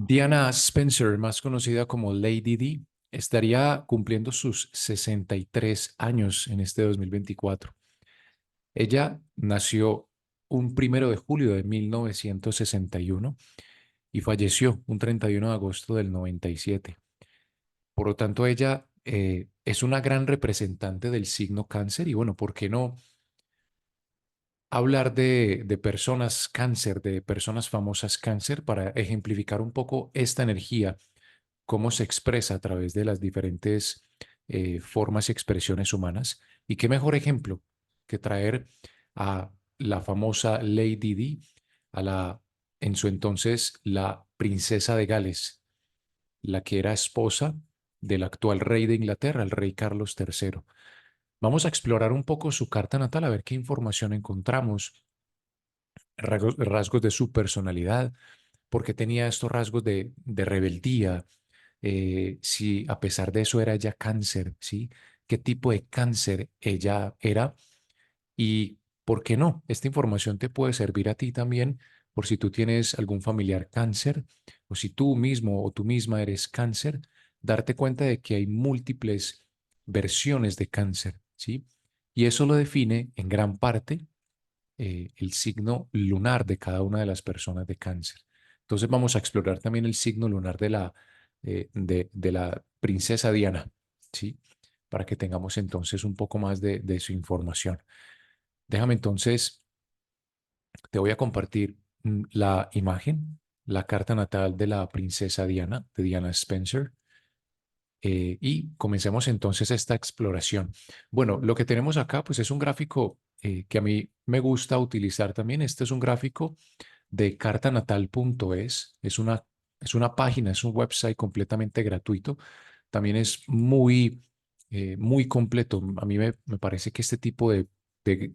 Diana Spencer, más conocida como Lady D, estaría cumpliendo sus 63 años en este 2024. Ella nació un 1 de julio de 1961 y falleció un 31 de agosto del 97. Por lo tanto, ella es una gran representante del signo cáncer y bueno, ¿por qué no hablar de personas cáncer, de personas famosas cáncer para ejemplificar un poco esta energía, cómo se expresa a través de las diferentes formas y expresiones humanas? Y qué mejor ejemplo que traer a la famosa Lady Di, a en su entonces, la princesa de Gales, la que era esposa del actual rey de Inglaterra, el rey Carlos III. Vamos a explorar un poco su carta natal, a ver qué información encontramos, rasgos de su personalidad, porque tenía estos rasgos de rebeldía, si a pesar de eso era ella cáncer, ¿sí? ¿Qué tipo de cáncer ella era? Y ¿por qué no? Esta información te puede servir a ti también por si tú tienes algún familiar cáncer o si tú mismo o tú misma eres cáncer, darte cuenta de que hay múltiples versiones de cáncer, ¿sí? Y eso lo define en gran parte el signo lunar de cada una de las personas de cáncer. Entonces vamos a explorar también el signo lunar de la princesa Diana, ¿sí? Para que tengamos entonces un poco más de su información. Déjame entonces, te voy a compartir la imagen, la carta natal de la princesa Diana, de Diana Spencer. Y comencemos entonces esta exploración. Bueno, lo que tenemos acá pues es un gráfico que a mí me gusta utilizar también. Este es un gráfico de cartanatal.es. Es una página, es un website completamente gratuito. También es muy completo. A mí me parece que este tipo de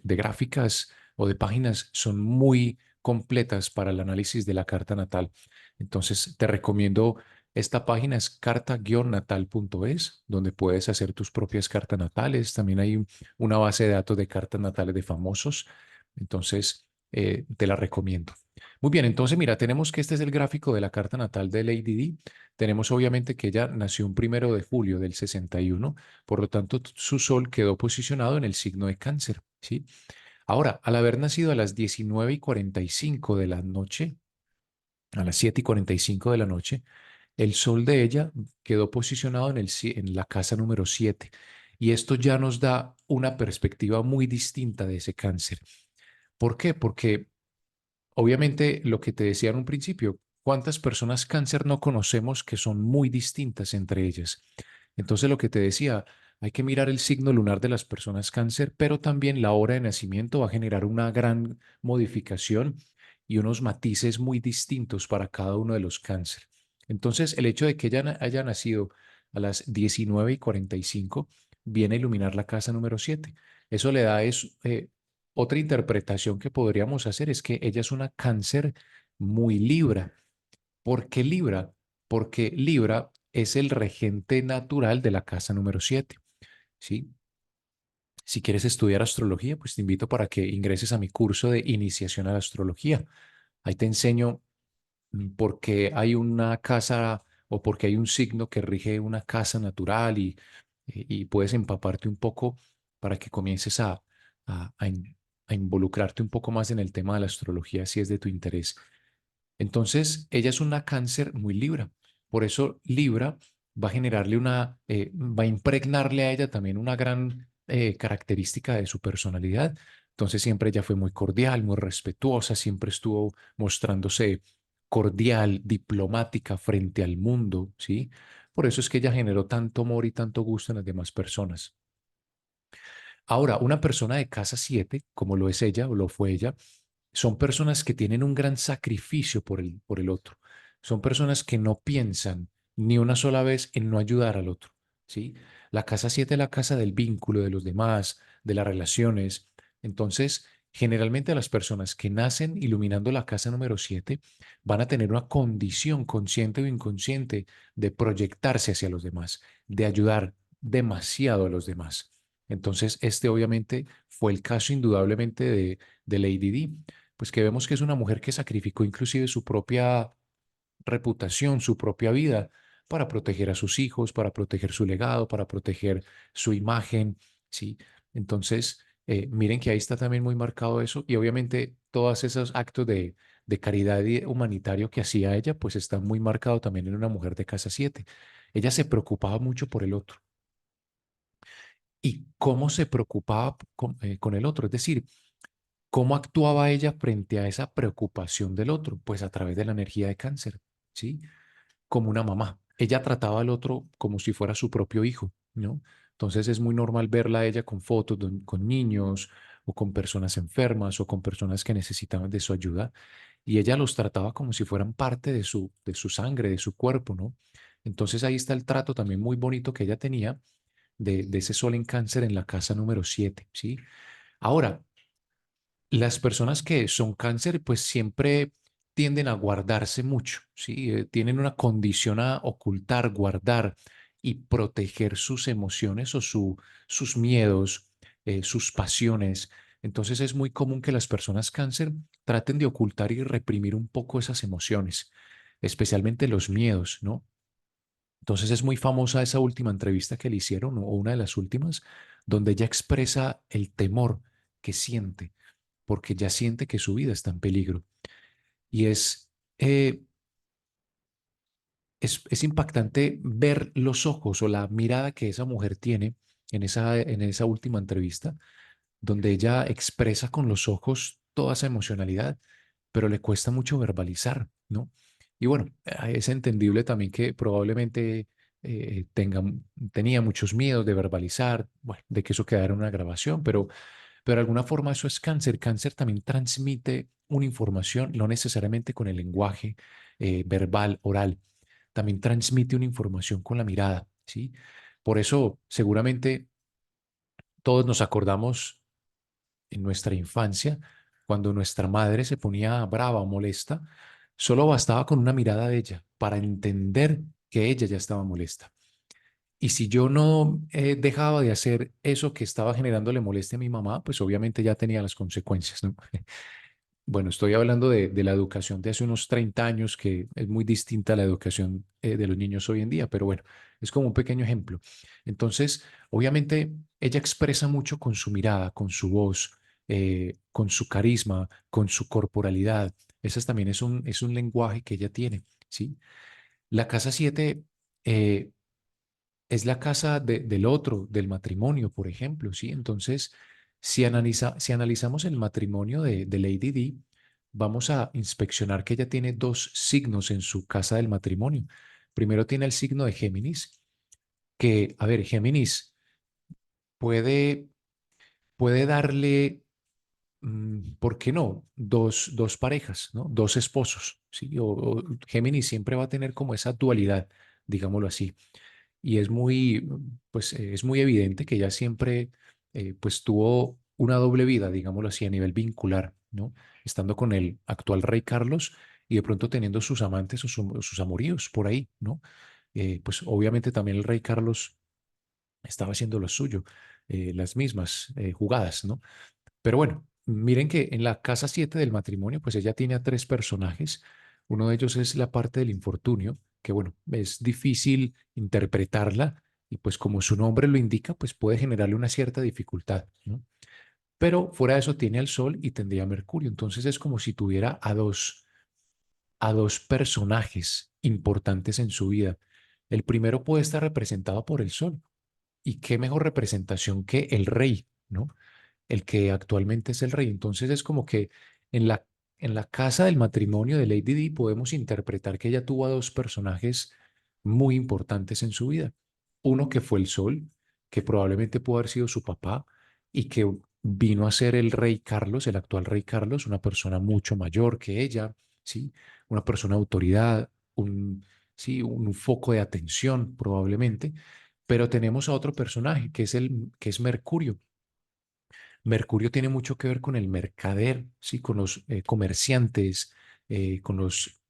gráficas o de páginas son muy completas para el análisis de la carta natal. Entonces, te recomiendo esta página, es carta-natal.es, donde puedes hacer tus propias cartas natales. También hay una base de datos de cartas natales de famosos. Entonces, te la recomiendo. Muy bien, entonces mira, tenemos que este es el gráfico de la carta natal de Lady Di. Tenemos obviamente que ella nació un 1 de julio del 61, por lo tanto su sol quedó posicionado en el signo de cáncer, ¿sí? Ahora, al haber nacido a las 19:45 de la noche, a las 7:45 de la noche, el sol de ella quedó posicionado en la casa número 7. Y esto ya nos da una perspectiva muy distinta de ese cáncer. ¿Por qué? Porque obviamente, lo que te decía en un principio, ¿cuántas personas cáncer no conocemos que son muy distintas entre ellas? Entonces, lo que te decía, hay que mirar el signo lunar de las personas cáncer, pero también la hora de nacimiento va a generar una gran modificación y unos matices muy distintos para cada uno de los cáncer. Entonces, el hecho de que ella haya nacido a las 19:45 viene a iluminar la casa número 7. Eso le da otra interpretación que podríamos hacer es que ella es una cáncer muy Libra. ¿Por qué Libra? Porque Libra es el regente natural de la casa número 7, ¿sí? Si quieres estudiar astrología, pues te invito para que ingreses a mi curso de iniciación a la astrología. Ahí te enseño por qué hay una casa o por qué hay un signo que rige una casa natural y puedes empaparte un poco para que comiences a, a in- a involucrarte un poco más en el tema de la astrología si es de tu interés. Entonces, ella es una cáncer muy Libra. Por eso Libra va a generarle va a impregnarle a ella también una gran característica de su personalidad. Entonces, siempre ella fue muy cordial, muy respetuosa, siempre estuvo mostrándose cordial, diplomática frente al mundo, ¿sí? Por eso es que ella generó tanto amor y tanto gusto en las demás personas. Ahora, una persona de casa 7, como lo es ella o lo fue ella, son personas que tienen un gran sacrificio por el otro. Son personas que no piensan ni una sola vez en no ayudar al otro, ¿sí? La casa 7 es la casa del vínculo de los demás, de las relaciones. Entonces, generalmente las personas que nacen iluminando la casa número 7 van a tener una condición consciente o inconsciente de proyectarse hacia los demás, de ayudar demasiado a los demás. Entonces, este obviamente fue el caso indudablemente de Lady Di, pues que vemos que es una mujer que sacrificó inclusive su propia reputación, su propia vida, para proteger a sus hijos, para proteger su legado, para proteger su imagen, ¿sí? Entonces, miren que ahí está también muy marcado eso y obviamente todos esos actos de caridad y humanitario que hacía ella, pues está muy marcado también en una mujer de casa 7. Ella se preocupaba mucho por el otro. ¿Y cómo se preocupaba con el otro? Es decir, ¿cómo actuaba ella frente a esa preocupación del otro? Pues a través de la energía de cáncer, ¿sí? Como una mamá. Ella trataba al otro como si fuera su propio hijo, ¿no? Entonces es muy normal verla a ella con fotos con niños o con personas enfermas o con personas que necesitaban de su ayuda y ella los trataba como si fueran parte de su sangre, de su cuerpo, ¿no? Entonces ahí está el trato también muy bonito que ella tenía de ese sol en cáncer en la casa número 7, ¿sí? Ahora, las personas que son cáncer, pues siempre tienden a guardarse mucho, ¿sí? Tienen una condición a ocultar, guardar y proteger sus emociones o sus miedos, sus pasiones. Entonces es muy común que las personas cáncer traten de ocultar y reprimir un poco esas emociones, especialmente los miedos, ¿no? Entonces es muy famosa esa última entrevista que le hicieron, o una de las últimas, donde ella expresa el temor que siente, porque ya siente que su vida está en peligro. Y eh, es impactante ver los ojos o la mirada que esa mujer tiene en esa última entrevista, donde ella expresa con los ojos toda esa emocionalidad, pero le cuesta mucho verbalizar, ¿no? Y bueno, es entendible también que probablemente tenía muchos miedos de verbalizar, bueno, de que eso quedara en una grabación, pero de alguna forma eso es cáncer. Cáncer también transmite una información, no necesariamente con el lenguaje verbal, oral, también transmite una información con la mirada, ¿sí? Por eso seguramente todos nos acordamos en nuestra infancia, cuando nuestra madre se ponía brava o molesta, solo bastaba con una mirada de ella para entender que ella ya estaba molesta. Y si yo no dejaba de hacer eso que estaba generándole molestia a mi mamá, pues obviamente ya tenía las consecuencias, ¿no? Bueno, estoy hablando de la educación de hace unos 30 años, que es muy distinta a la educación de los niños hoy en día, pero bueno, es como un pequeño ejemplo. Entonces, obviamente, ella expresa mucho con su mirada, con su voz, con su carisma, con su corporalidad. Ese también es un lenguaje que ella tiene, ¿sí? La casa 7 es la casa del otro, del matrimonio, por ejemplo, ¿sí? Entonces, si analizamos el matrimonio de Lady Di, vamos a inspeccionar que ella tiene dos signos en su casa del matrimonio. Primero tiene el signo de Géminis, que, a ver, Géminis puede, puede darle, ¿por qué no? Dos parejas, ¿no? Dos esposos, ¿sí? O Géminis siempre va a tener como esa dualidad, digámoslo así. Y es muy evidente que ella siempre, pues tuvo una doble vida, digámoslo así, a nivel vincular, ¿no? Estando con el actual rey Carlos y de pronto teniendo sus amantes o sus amoríos por ahí, ¿no? Pues obviamente también el rey Carlos estaba haciendo lo suyo, las mismas jugadas, ¿no? Pero bueno, miren que en la casa 7 del matrimonio, pues ella tiene a tres personajes. Uno de ellos es la parte del infortunio, que bueno, es difícil interpretarla y pues como su nombre lo indica, pues puede generarle una cierta dificultad, ¿no? Pero fuera de eso tiene al Sol y tendría a Mercurio. Entonces es como si tuviera a dos personajes importantes en su vida. El primero puede estar representado por el Sol. ¿Y qué mejor representación que el rey, ¿no? El que actualmente es el rey. Entonces es como que en en la casa del matrimonio de Lady Di podemos interpretar que ella tuvo a dos personajes muy importantes en su vida. Uno que fue el sol, que probablemente pudo haber sido su papá y que vino a ser el rey Carlos, el actual rey Carlos, una persona mucho mayor que ella, ¿sí? Una persona de autoridad, sí, un foco de atención probablemente. Pero tenemos a otro personaje que es Mercurio. Mercurio tiene mucho que ver con el mercader, ¿sí? Con los comerciantes, con los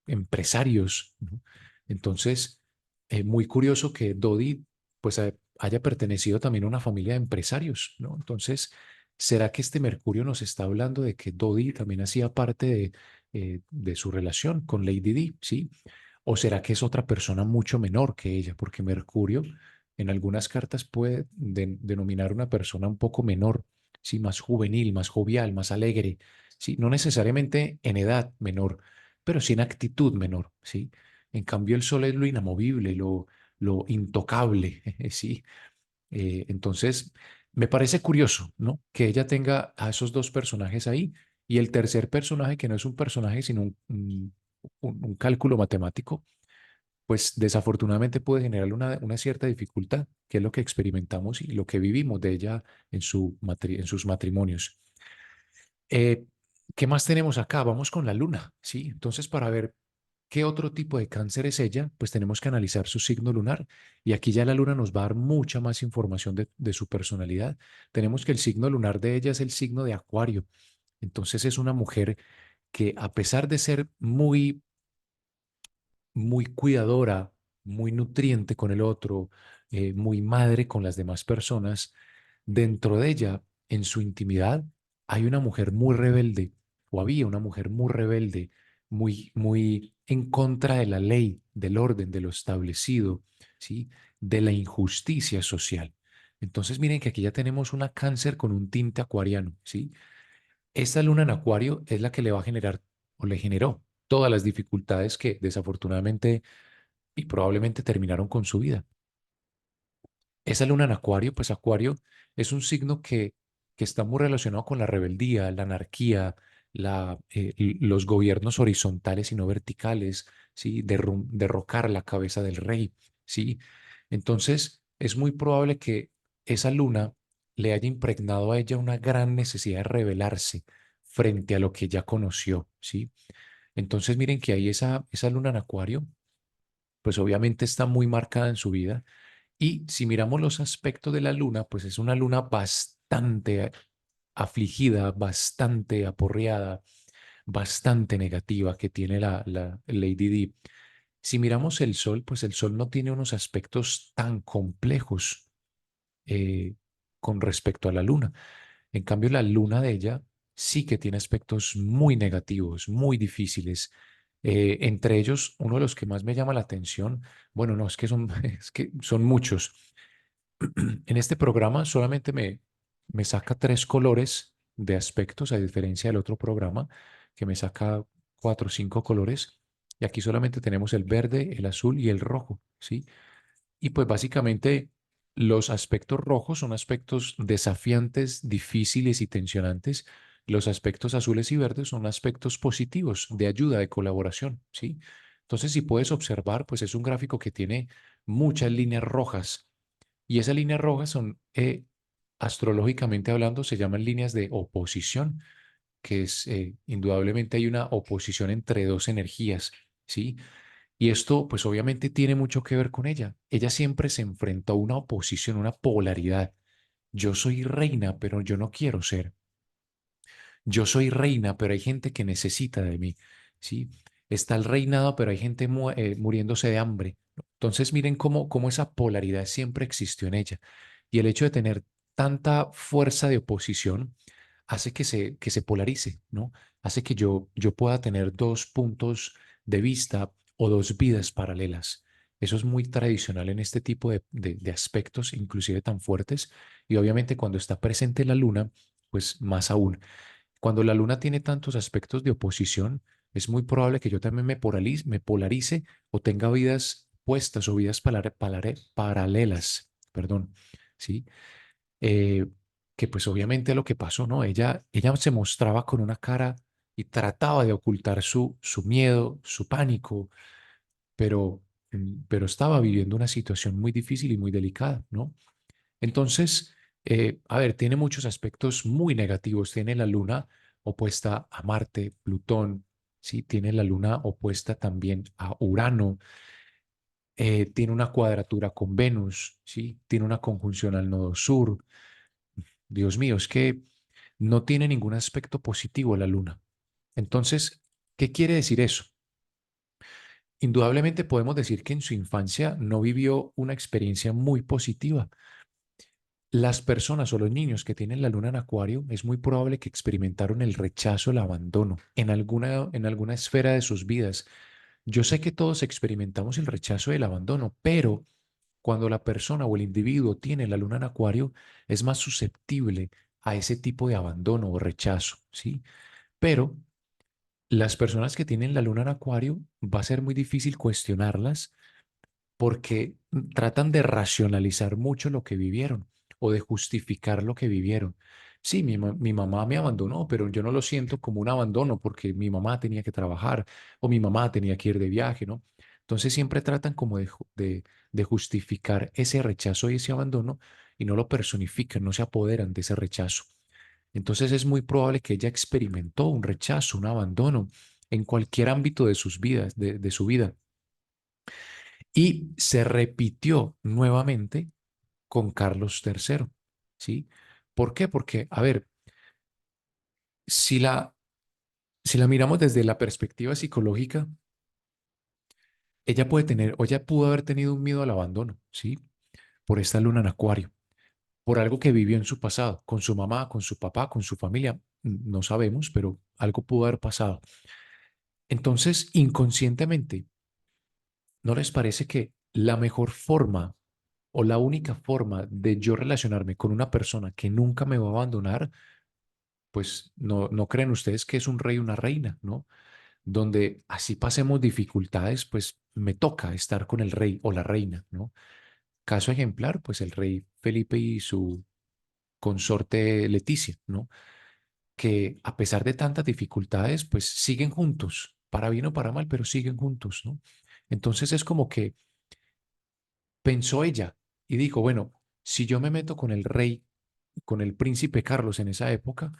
empresarios, ¿no? Entonces, muy curioso que Dodi pues haya pertenecido también a una familia de empresarios, ¿no? Entonces, ¿será que este Mercurio nos está hablando de que Dodi también hacía parte de su relación con Lady Di, ¿sí? ¿O será que es otra persona mucho menor que ella? Porque Mercurio en algunas cartas puede denominar una persona un poco menor, ¿sí? Más juvenil, más jovial, más alegre, ¿sí? No necesariamente en edad menor, pero sí en actitud menor, ¿sí? En cambio, el Sol es lo inamovible, lo intocable, ¿sí? Entonces, me parece curioso, ¿no? Que ella tenga a esos dos personajes ahí y el tercer personaje, que no es un personaje, sino un cálculo matemático, pues desafortunadamente puede generar una cierta dificultad, que es lo que experimentamos y lo que vivimos de ella en sus matrimonios. Eh, ¿Qué más tenemos acá? Vamos con la luna, ¿sí? Entonces, para ver qué otro tipo de cáncer es ella, pues tenemos que analizar su signo lunar. Y aquí ya la luna nos va a dar mucha más información de su personalidad. Tenemos que el signo lunar de ella es el signo de Acuario. Entonces es una mujer que a pesar de ser muy cuidadora, muy nutriente con el otro, muy madre con las demás personas, dentro de ella, en su intimidad, hay una mujer muy rebelde, o había una mujer muy rebelde, muy en contra de la ley, del orden, de lo establecido, ¿sí? De la injusticia social. Entonces, miren que aquí ya tenemos una cáncer con un tinte acuariano, ¿sí? Esta luna en Acuario es la que le va a generar o le generó todas las dificultades que desafortunadamente y probablemente terminaron con su vida. Esa luna en Acuario, pues Acuario es un signo que está muy relacionado con la rebeldía, la anarquía, los gobiernos horizontales y no verticales, ¿sí? Derrocar la cabeza del rey, ¿sí? Entonces, es muy probable que esa luna le haya impregnado a ella una gran necesidad de rebelarse frente a lo que ya conoció, ¿sí? Entonces, miren que ahí esa luna en Acuario, pues obviamente está muy marcada en su vida y si miramos los aspectos de la luna, pues es una luna bastante afligida, bastante aporreada, bastante negativa que tiene la Lady Di. Si miramos el sol, pues el sol no tiene unos aspectos tan complejos eh, con respecto a la luna. En cambio, la luna de ella sí que tiene aspectos muy negativos, muy difíciles. Entre ellos, uno de los que más me llama la atención, bueno, no, es que son, es que son muchos. En este programa solamente me saca tres colores de aspectos, a diferencia del otro programa que me saca cuatro o cinco colores. Y aquí solamente tenemos el verde, el azul y el rojo, ¿sí? Y pues básicamente los aspectos rojos son aspectos desafiantes, difíciles y tensionantes. Los aspectos azules y verdes son aspectos positivos de ayuda, de colaboración, ¿sí? Entonces, si puedes observar, pues es un gráfico que tiene muchas líneas rojas y esas líneas rojas son, astrológicamente hablando, se llaman líneas de oposición, que es, indudablemente hay una oposición entre dos energías, ¿sí? Y esto, pues obviamente tiene mucho que ver con ella. Ella siempre se enfrentó a una oposición, una polaridad. Yo soy reina, pero yo no quiero ser. Yo soy reina, pero hay gente que necesita de mí, ¿sí? Está el reinado, pero hay gente muriéndose de hambre. Entonces, miren cómo esa polaridad siempre existió en ella. Y el hecho de tener tanta fuerza de oposición hace que se polarice, ¿no? Hace que yo pueda tener dos puntos de vista o dos vidas paralelas. Eso es muy tradicional en este tipo de aspectos, inclusive tan fuertes. Y obviamente cuando está presente la luna, pues más aún. Cuando la luna tiene tantos aspectos de oposición, es muy probable que yo también me polarice o tenga vidas puestas o vidas paralelas, perdón, ¿sí? Eh, que pues obviamente lo que pasó, ¿no? Ella se mostraba con una cara y trataba de ocultar su miedo, su pánico, pero, pero estaba viviendo una situación muy difícil y muy delicada, ¿no? Entonces, a ver, tiene muchos aspectos muy negativos. Tiene la luna opuesta a Marte, Plutón, ¿sí? Tiene la luna opuesta también a Urano, tiene una cuadratura con Venus, ¿sí? Tiene una conjunción al nodo sur. Dios mío, es que no tiene ningún aspecto positivo la luna. Entonces, ¿qué quiere decir eso? Indudablemente podemos decir que en su infancia no vivió una experiencia muy positiva. Las personas o los niños que tienen la luna en Acuario es muy probable que experimentaron el rechazo, el abandono en alguna esfera de sus vidas. Yo sé que todos experimentamos el rechazo y el abandono, pero cuando la persona o el individuo tiene la luna en Acuario, es más susceptible a ese tipo de abandono o rechazo, ¿sí? Pero las personas que tienen la luna en Acuario va a ser muy difícil cuestionarlas porque tratan de racionalizar mucho lo que vivieron o de justificar lo que vivieron. Sí, mi mamá me abandonó, pero yo no lo siento como un abandono porque mi mamá tenía que trabajar o mi mamá tenía que ir de viaje, ¿no? Entonces siempre tratan como de justificar ese rechazo y ese abandono y no lo personifican, no se apoderan de ese rechazo. Entonces es muy probable que ella experimentó un rechazo, un abandono en cualquier ámbito de sus vidas, de su vida. Y se repitió nuevamente con Carlos III, ¿sí? ¿Por qué? Porque, a ver, si la, si la miramos desde la perspectiva psicológica, ella puede tener, o ella pudo haber tenido un miedo al abandono, ¿sí? Por esta luna en Acuario, por algo que vivió en su pasado, con su mamá, con su papá, con su familia, no sabemos, pero algo pudo haber pasado. Entonces, inconscientemente, ¿no les parece que la mejor forma o la única forma de yo relacionarme con una persona que nunca me va a abandonar, pues no creen ustedes que es un rey o una reina, ¿no? Donde así pasemos dificultades, pues me toca estar con el rey o la reina, ¿no? Caso ejemplar, pues el rey Felipe y su consorte Leticia, ¿no? Que a pesar de tantas dificultades, pues siguen juntos, para bien o para mal, pero siguen juntos, ¿no? Entonces es como que pensó ella y dijo, bueno, si yo me meto con el rey, con el príncipe Carlos en esa época,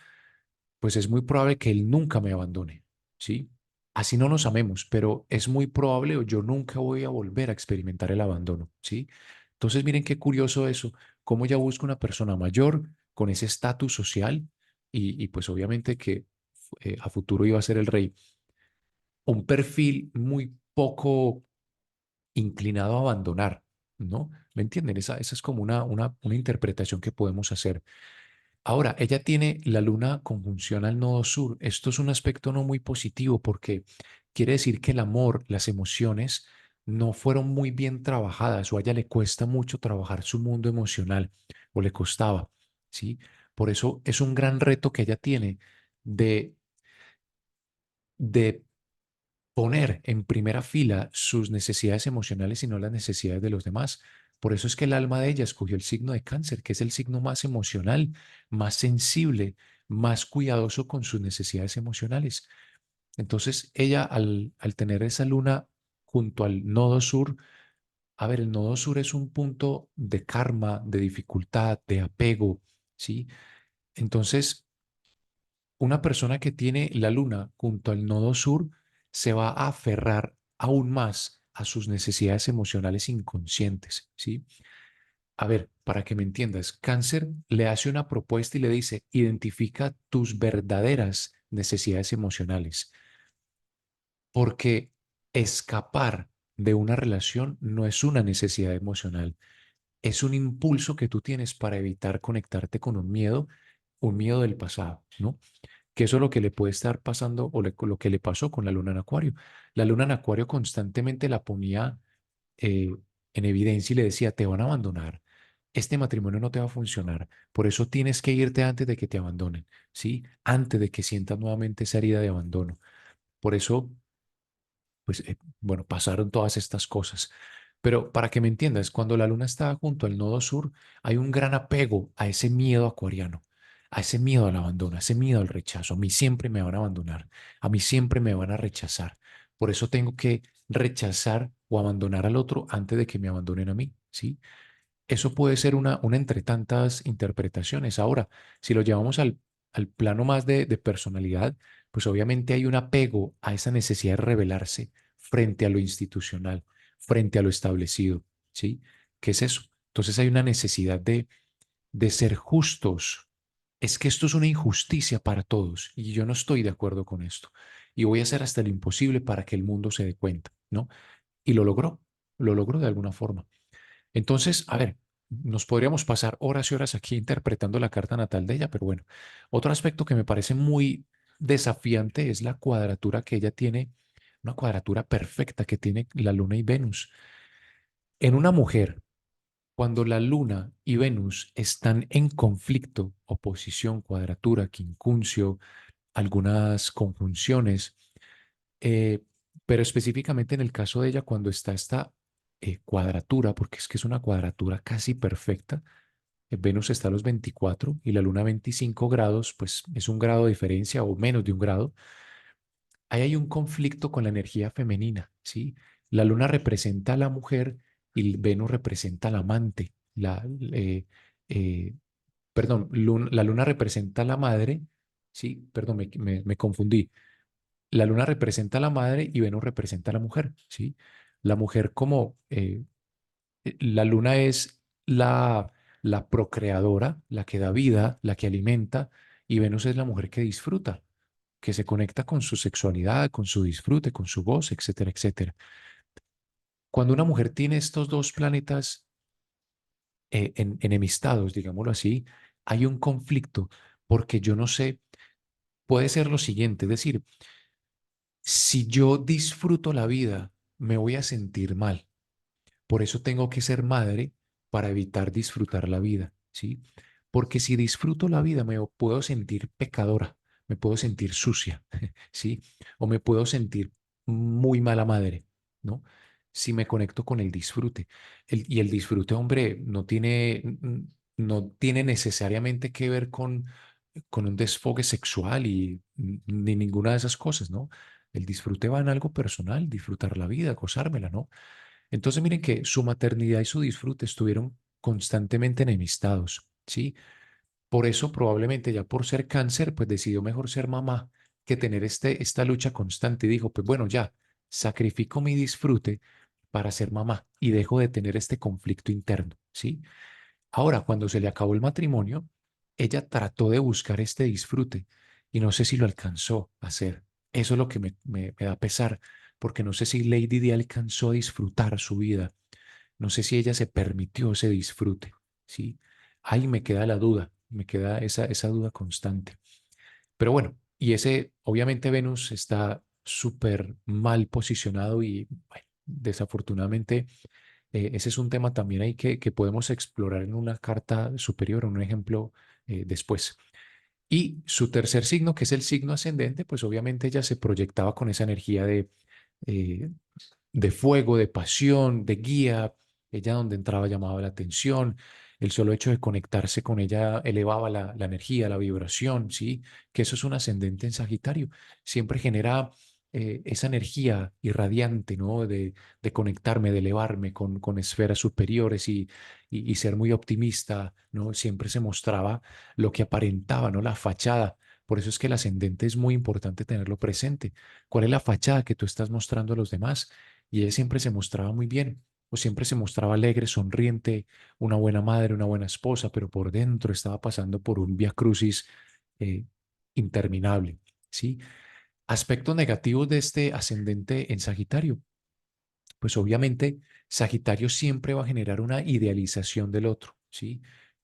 pues es muy probable que él nunca me abandone, ¿sí? Así no nos amemos, pero es muy probable o yo nunca voy a volver a experimentar el abandono, ¿sí? Entonces miren qué curioso eso, cómo ella busca una persona mayor con ese estatus social y pues obviamente que a futuro iba a ser el rey, un perfil muy poco inclinado a abandonar, ¿no? ¿Me entienden? Esa es como una interpretación que podemos hacer. Ahora, ella tiene la luna conjunción al nodo sur. Esto es un aspecto no muy positivo porque quiere decir que el amor, las emociones, no fueron muy bien trabajadas o a ella le cuesta mucho trabajar su mundo emocional o le costaba, ¿sí? Por eso es un gran reto que ella tiene de, de poner en primera fila sus necesidades emocionales y no las necesidades de los demás. Por eso es que el alma de ella escogió el signo de cáncer, que es el signo más emocional, más sensible, más cuidadoso con sus necesidades emocionales. Entonces, ella al tener esa luna junto al nodo sur, a ver, el nodo sur es un punto de karma, de dificultad, de apego, ¿sí? Entonces, una persona que tiene la luna junto al nodo sur se va a aferrar aún más a sus necesidades emocionales inconscientes, ¿sí? A ver, para que me entiendas, Cáncer le hace una propuesta y le dice, identifica tus verdaderas necesidades emocionales, porque escapar de una relación no es una necesidad emocional, es un impulso que tú tienes para evitar conectarte con un miedo del pasado, ¿no? Que eso es lo que le puede estar pasando o lo que le pasó con la luna en Acuario. La luna en Acuario constantemente la ponía eh, en evidencia y le decía, te van a abandonar, este matrimonio no te va a funcionar, por eso tienes que irte antes de que te abandonen, ¿sí? Antes de que sientas nuevamente esa herida de abandono. Por eso pues bueno, pasaron todas estas cosas. Pero para que me entiendas, cuando la luna está junto al nodo sur, hay un gran apego a ese miedo acuariano, a ese miedo al abandono, a ese miedo al rechazo. A mí siempre me van a abandonar, a mí siempre me van a rechazar. Por eso tengo que rechazar o abandonar al otro antes de que me abandonen a mí, ¿sí? Eso puede ser una entre tantas interpretaciones. Ahora, si lo llevamos al plano más de personalidad, pues obviamente hay un apego a esa necesidad de rebelarse frente a lo institucional, frente a lo establecido, ¿sí? ¿Qué es eso? Entonces hay una necesidad de ser justos. Es que esto es una injusticia para todos y yo no estoy de acuerdo con esto. Y voy a hacer hasta lo imposible para que el mundo se dé cuenta, ¿no? Y lo logró de alguna forma. Entonces, a ver. nos podríamos pasar horas y horas aquí interpretando la carta natal de ella, pero bueno, otro aspecto que me parece muy desafiante es la cuadratura que ella tiene, una cuadratura perfecta que tiene la Luna y Venus. En una mujer, cuando la Luna y Venus están en conflicto, oposición, cuadratura, quincuncio, algunas conjunciones, eh, pero específicamente en el caso de ella, cuando está esta cuadratura, porque es que es una cuadratura casi perfecta, Venus está a los 24 y la Luna a 25 grados, pues es un grado de diferencia o menos de un grado. Ahí hay un conflicto con la energía femenina, ¿sí? La Luna representa a la mujer y Venus representa al amante. Eh, perdón, la Luna representa a la madre, ¿sí? Perdón, me confundí. La Luna representa a la madre y Venus representa a la mujer, ¿sí? La mujer como la Luna es la procreadora, la que da vida, la que alimenta, y Venus es la mujer que disfruta, que se conecta con su sexualidad, con su disfrute, con su voz, etcétera, etcétera. Cuando una mujer tiene estos dos planetas enemistados, digámoslo así, hay un conflicto, porque yo no sé, puede ser lo siguiente, es decir, si yo disfruto la vida, me voy a sentir mal. Por eso tengo que ser madre para evitar disfrutar la vida, ¿sí? Porque si disfruto la vida me puedo sentir pecadora, me puedo sentir sucia, ¿sí? O me puedo sentir muy mala madre, ¿no? Si me conecto con el disfrute. Y el disfrute, hombre, no tiene necesariamente que ver con un desfogue sexual y ni ninguna de esas cosas, ¿no? El disfrute va en algo personal, disfrutar la vida, gozármela, ¿no? Entonces miren que su maternidad y su disfrute estuvieron constantemente enemistados, ¿sí? Por eso probablemente ya por ser cáncer, pues decidió mejor ser mamá que tener esta lucha constante y dijo, pues bueno, ya, sacrifico mi disfrute para ser mamá y dejo de tener este conflicto interno, ¿sí? Ahora, cuando se le acabó el matrimonio, ella trató de buscar este disfrute y no sé si lo alcanzó a hacer. Eso es lo que me da pesar, porque no sé si Lady Di alcanzó a disfrutar su vida. No sé si ella se permitió ese disfrute, ¿sí? Ahí me queda la duda, me queda esa duda constante. Pero bueno, y ese, obviamente Venus está súper mal posicionado y bueno, desafortunadamente ese es un tema también ahí que podemos explorar en una carta superior, en un ejemplo después. Y su tercer signo, que es el signo ascendente, pues obviamente ella se proyectaba con esa energía eh, de fuego, de pasión, de guía. Ella donde entraba llamaba la atención. El solo hecho de conectarse con ella elevaba la energía, la vibración, ¿sí? Que eso es un ascendente en Sagitario. Siempre genera esa energía irradiante, ¿no? De conectarme, de elevarme con esferas superiores y ser muy optimista, ¿no? Siempre se mostraba lo que aparentaba, ¿no? La fachada. Por eso es que el ascendente es muy importante tenerlo presente. ¿Cuál es la fachada que tú estás mostrando a los demás? Y ella siempre se mostraba muy bien, o siempre se mostraba alegre, sonriente, una buena madre, una buena esposa, pero por dentro estaba pasando por un vía crucis eh, interminable, ¿sí? Aspectos negativos de este ascendente en Sagitario. Pues obviamente Sagitario siempre va a generar una idealización del otro, ¿sí?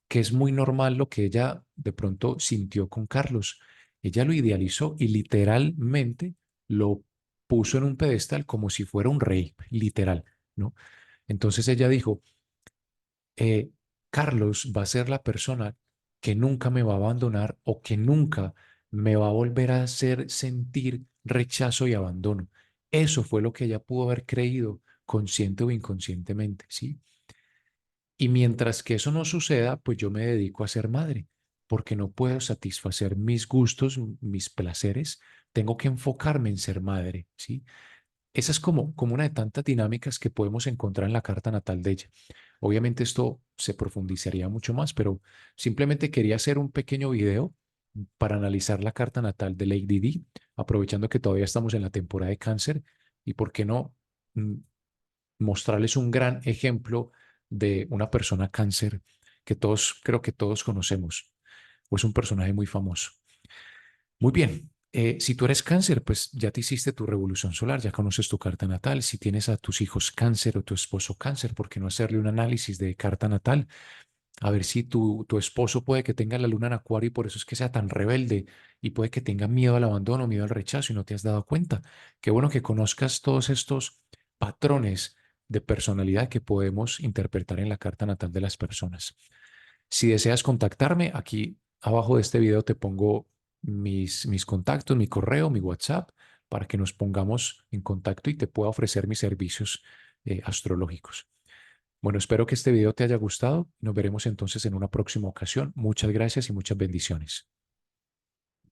Que es muy normal lo que ella de pronto sintió con Carlos. Ella lo idealizó y literalmente lo puso en un pedestal como si fuera un rey, literal, ¿no? Entonces ella dijo, Carlos va a ser la persona que nunca me va a abandonar o que nunca me va a volver a hacer sentir rechazo y abandono. Eso fue lo que ella pudo haber creído consciente o inconscientemente, ¿sí? Y mientras que eso no suceda, pues yo me dedico a ser madre, porque no puedo satisfacer mis gustos, mis placeres, tengo que enfocarme en ser madre, ¿sí? Esa es como una de tantas dinámicas que podemos encontrar en la carta natal de ella. Obviamente esto se profundizaría mucho más, pero simplemente quería hacer un pequeño video para analizar la carta natal de Lady Di, aprovechando que todavía estamos en la temporada de cáncer y por qué no mm, mostrarles un gran ejemplo de una persona cáncer que todos, creo que todos conocemos, o es un personaje muy famoso. Muy bien. Si tú eres cáncer, pues ya te hiciste tu revolución solar, ya conoces tu carta natal. Si tienes a tus hijos cáncer o tu esposo cáncer, ¿por qué no hacerle un análisis de carta natal? A ver si tu esposo puede que tenga la luna en acuario y por eso es que sea tan rebelde y puede que tenga miedo al abandono, miedo al rechazo y no te has dado cuenta. Qué bueno que conozcas todos estos patrones de personalidad que podemos interpretar en la carta natal de las personas. Si deseas contactarme, aquí abajo de este video te pongo mis contactos, mi correo, mi WhatsApp, para que nos pongamos en contacto y te pueda ofrecer mis servicios astrológicos. Bueno, espero que este video te haya gustado. Nos veremos entonces en una próxima ocasión. Muchas gracias y muchas bendiciones.